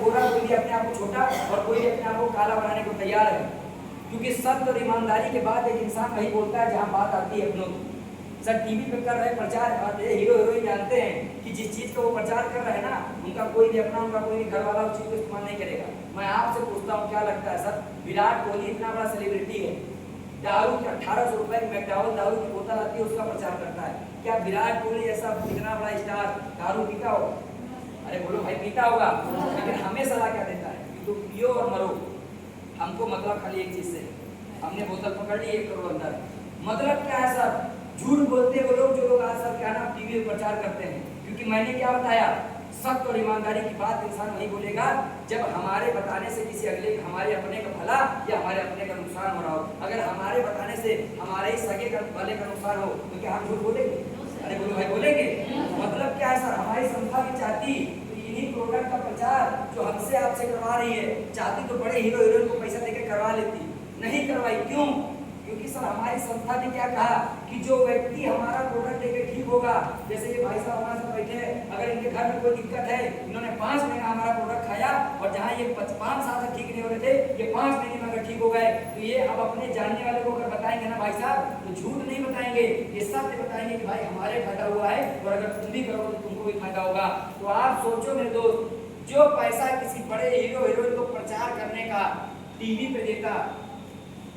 गोरा, कोई भी अपने आप को छोटा और कोई भी अपने आप को काला बनाने को तैयार है। क्योंकि सत्य और ईमानदारी के बाद एक इंसान वही बोलता है जहाँ बात आती है अपनों की। सर टीवी पे कर रहे प्रचार, हीरो हीरोइन जानते हैं कि जिस चीज का वो प्रचार कर रहे हैं ना, उनका कोई भी अपना, उनका कोई भी घर वाला उस चीज को इस्तेमाल नहीं करेगा। मैं आपसे पूछता हूँ क्या लगता है सर, विराट कोहली इतना बड़ा सेलिब्रिटी है, दारू की 1800 रुपए की मैकडॉवेल दारू की बोतल आती है, उसका प्रचार करता है। क्या विराट कोहली ऐसा इतना बड़ा स्टार दारू पीता होगा? अरे बोलो भाई पीता होगा। लेकिन हमें सलाह क्या देता है कि तुम पियो और मरो। हमको मतलब खाली एक चीज से, हमने बोतल पकड़ ली 1 करोड़ अंदर। मतलब क्या है सर, झूठ बोलते वो लोग जो लोग आज सर क्या नाम टीवी में प्रचार करते हैं। क्योंकि मैंने क्या बताया, सत्य और ईमानदारी की बात इंसान वही बोलेगा जब हमारे बताने से किसी अगले, हमारे अपने का भला या हमारे अपने का नुकसान हो रहा हो। अगर हमारे बताने से हमारे ही सगे का भले का नुकसान हो तो क्या हम झूठ बोलेंगे? अरे बोलो भाई बोलेंगे। मतलब क्या है सर, हमारी संस्था भी चाहती इन्हीं प्रोडक्ट का प्रचार जो हमसे आपसे करवा रही है, चाहती तो बड़े हीरो हीरोइन को पैसा देकर करवा लेती, नहीं करवाई। क्यों? क्योंकि सर हमारी संस्था ने क्या कहा कि जो व्यक्ति हमारा प्रोडक्ट लेकर ठीक होगा, जैसे ये भाई साहब हमारे साथ बैठे हैं, अगर इनके घर में कोई दिक्कत है, इन्होंने 5 महीना हमारा प्रोडक्ट खाया और जहां ये 5 साल से ठीक नहीं हो रहे थे, ये 5 महीने में अगर ठीक हो गए तो ये अब अपने जानने वाले को अगर बताएंगे ना भाई साहब, तो झूठ नहीं बताएंगे, ये सत्य बताएंगे कि भाई हमारे फायदा हुआ है और अगर तुम भी करोगे तो तुमको भी फायदा होगा। तो आप सोचो मेरे दोस्त, जो पैसा किसी बड़े हीरो हीरोइन को प्रचार करने का टीवी पे देता,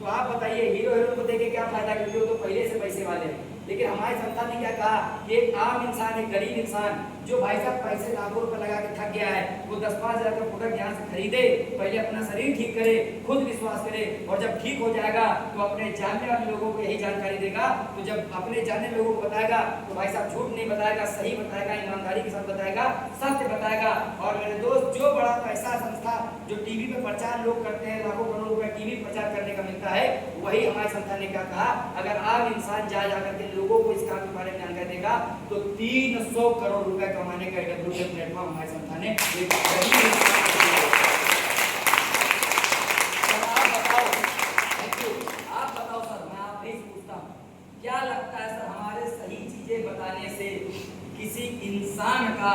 तो आप बताइए हीरो हीरोइन को देके क्या फायदा, क्योंकि वो तो पहले से पैसे वाले हैं। लेकिन हमारी संस्था ने क्या कहा कि एक आम इंसान, एक गरीब इंसान जो भाई साहब पैसे लाखों रुपए लगा के थक गया है, वो 10-5 हजार का प्रोडक्ट यहाँ से खरीदे, पहले अपना शरीर ठीक करे, खुद विश्वास करे, और जब ठीक हो जाएगा तो अपने जानने वाले लोगों को यही जानकारी देगा। तो जब अपने जानने लोगों को बताएगा तो भाई साहब झूठ नहीं बताएगा, सही बताएगा, ईमानदारी के साथ बताएगा, सत्य बताएगा। और मेरे दोस्त, जो बड़ा पैसा संस्था जो टीवी पे प्रचार लोग करते हैं, लाखों करोड़ रुपए टीवी प्रचार करने का मिलता है, वही हमारी संस्था ने क्या कहा, अगर आम इंसान जा जाकर के लोगों को इस काम के बारे में जानकारी देगा तो 300 करोड़ रुपए कमाने का AWS प्लेटफॉर्म हमारी संस्था ने आप बताओ सर, मैं आपसे पूछता हूँ, क्या लगता है सर, हमारे सही चीजें बताने से किसी इंसान का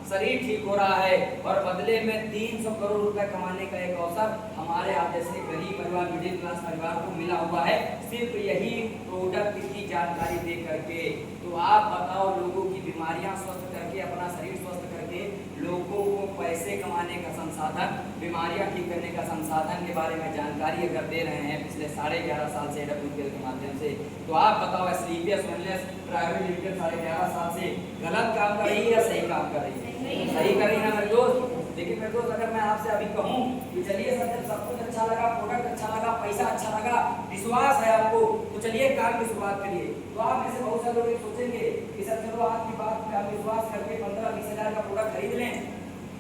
शरीर ठीक हो रहा है और बदले में 300 करोड़ रुपए कमाने का एक अवसर हमारे आप जैसे गरीब परिवार, मिडिल क्लास परिवार को मिला हुआ है, सिर्फ यही प्रोडक्ट की जानकारी दे करके। तो आप बताओ, लोगों की बीमारियां स्वस्थ करके, अपना शरीर स्वस्थ करके, लोगों को पैसे कमाने का संसाधन, बीमारियां ठीक करने का संसाधन के बारे में जानकारी अगर दे रहे हैं पिछले 11.5 साल से AWS के माध्यम से, तो आप बताओ स्लीपियस वेलनेस प्राइवेट लिमिटेड 11.5 साल से गलत काम कर रही है या सही काम कर रही है? सही कर रही है ना मेरे दोस्त। लेकिन मेरे दोस्त, अगर मैं आपसे अभी कहूँ कि चलिए सर, जब सब कुछ अच्छा लगा, प्रोडक्ट अच्छा लगा, पैसा अच्छा लगा, विश्वास है आपको, तो चलिए काम की शुरुआत करिए। तो आप में से बहुत सारे लोग सोचेंगे कि सर चलो आपकी बात पे आप विश्वास करके 15-20 हजार का प्रोडक्ट खरीद लें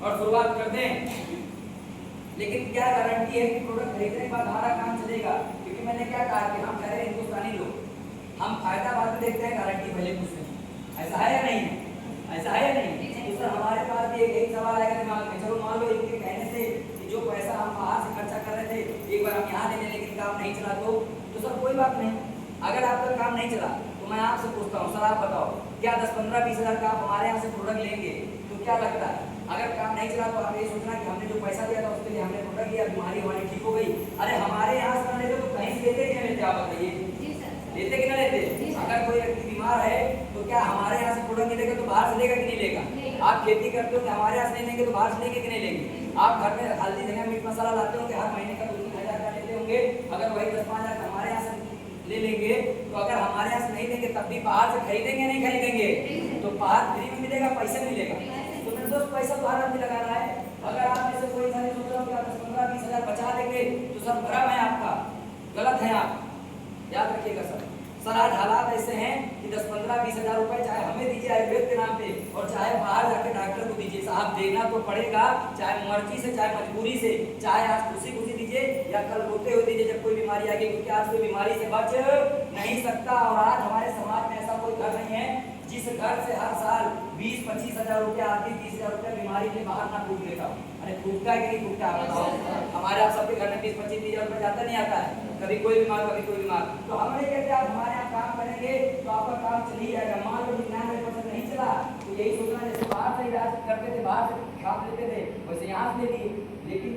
और शुरुआत कर दें। लेकिन क्या गारंटी है कि प्रोडक्ट खरीदने के बाद हमारा काम चलेगा? क्योंकि मैंने क्या कहा कि हम ठहरे हिंदुस्तानी लोग, हम फायदा बाद में देखते हैं, गारंटी पहले कुछ नहीं। ऐसा है या नहीं है? ऐसा है या नहीं? तो सर हमारे पास भी एक सवाल आएगा दिमाग में, चलो मान लो इनके कहने से कि जो पैसा हम बाहर से खर्चा कर रहे थे एक बार हम यहाँ ले लें, लेकिन काम नहीं चला तो सर कोई बात नहीं। अगर आपका काम नहीं चला तो मैं आपसे पूछता हूँ, सर आप बताओ, क्या 10-15-20 हजार का आप हमारे यहाँ से प्रोडक्ट लेंगे तो क्या लगता है? अगर काम नहीं चला तो आप ये सोचना कि हमने जो पैसा दिया था उसके लिए हमने प्रोडक्ट लिया, बीमारी हमारी ठीक हो गई। अरे हमारे यहाँ से लेते तो कहीं से लेते कि नहीं लेते? आप बताइए, लेते कि ना लेते? अगर कोई व्यक्ति बीमार है तो क्या हमारे यहाँ से प्रोडक्ट नहीं लेगा तो बाहर से लेगा कि नहीं लेगा? आप खेती करते हो कि हमारे यहाँ से नहीं लेंगे तो बाहर से लेंगे कि नहीं लेंगे? आप घर में हल्दी धनिया मीट मसाला लाते होंगे, हर महीने का 2-3 हजार का लेते होंगे, अगर वही 10-5 हजार का हमारे यहाँ से ले लेंगे तो अगर हमारे यहाँ से नहीं लेंगे तब भी बाहर से खरीदेंगे नहीं खरीदेंगे? तो बाहर फ्री में मिलेगा, पैसे मिलेगा। तो मेरे दोस्त, पैसा तो हर आदमी लगा रहा है। अगर आप में से कोई इंसान सोच रहा हो कि आप 10-15-20 हजार बचा लेंगे तो सब भ्रम है आपका, गलत है आप, याद रखिएगा सर। सर आज हालात ऐसे हैं कि 10-15-20 हजार रुपए चाहे हमें दीजिए आयुर्वेद के नाम पे और चाहे बाहर जाके डॉक्टर को दीजिए, साहब देना तो पड़ेगा, चाहे मर्जी से चाहे मजबूरी से, चाहे आज खुशी दीजिए या कल रोते हुए दीजिए जब कोई बीमारी आ गई, क्योंकि आज कोई बीमारी से बच नहीं सकता। और आज हमारे समाज में ऐसा कोई घर नहीं है जिस घर से हर साल 20-25 हजार रुपया आती, 30 हजार रुपया बीमारी के बाहर ना फूक लेता हूँ। अरे फूकता है कि नहीं फूकता बताओ? हमारे आप सबके घर में 20-25 हजार रुपया जाता नहीं आता है, कभी कोई बीमार कभी कोई बीमार। तो हम नहीं कहते आप हमारे यहाँ काम करेंगे तो आपका काम चल ही जाएगा। मान लो 99% नहीं चला तो यही सोचना, जैसे बाहर से इलाज करते थे, बाहर से खाद लेते थे वैसे यहाँ से ले लिए, लेकिन